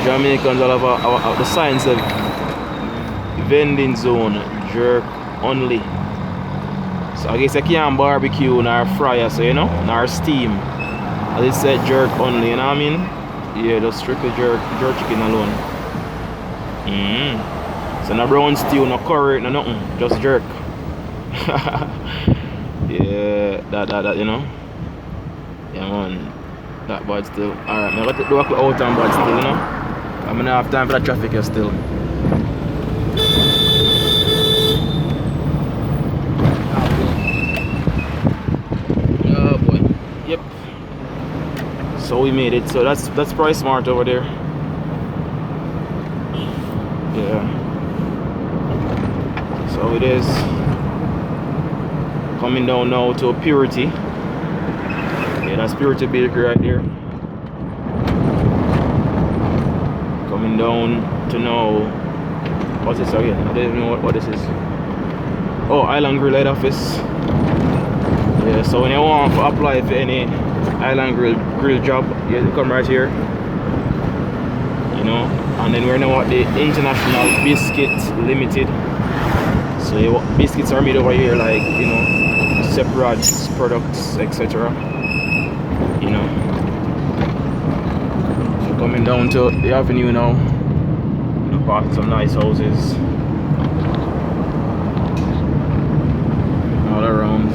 Jamaicans all have the signs of vending zone, jerk only. So I guess I can't barbecue nor fryer, so you know, nor steam. As it said, jerk only, you know what I mean? Yeah, just strictly jerk chicken alone. So no brown stew, no curry, no nothing, just jerk. Yeah, that, you know. Yeah, man. That bad still. Alright, I'm going to do a quick out and bad still, you know. I'm gonna have time for that traffic here still. Oh boy. Yep. So we made it. So that's PriceSmart over there. Yeah. So it is coming down now to Purity. Yeah, that's Purity Bakery right there. Coming down to now. What's this again? I don't even know what this is. Oh, Island Grill Head Office. Yeah, so when you want to apply for any Island Grill job, you come right here. You know, and then we're now at the International Biscuit Limited. So biscuits are made over here, like, you know, separate products, etc. You know. So coming down to the avenue now. You know, past some nice houses all around.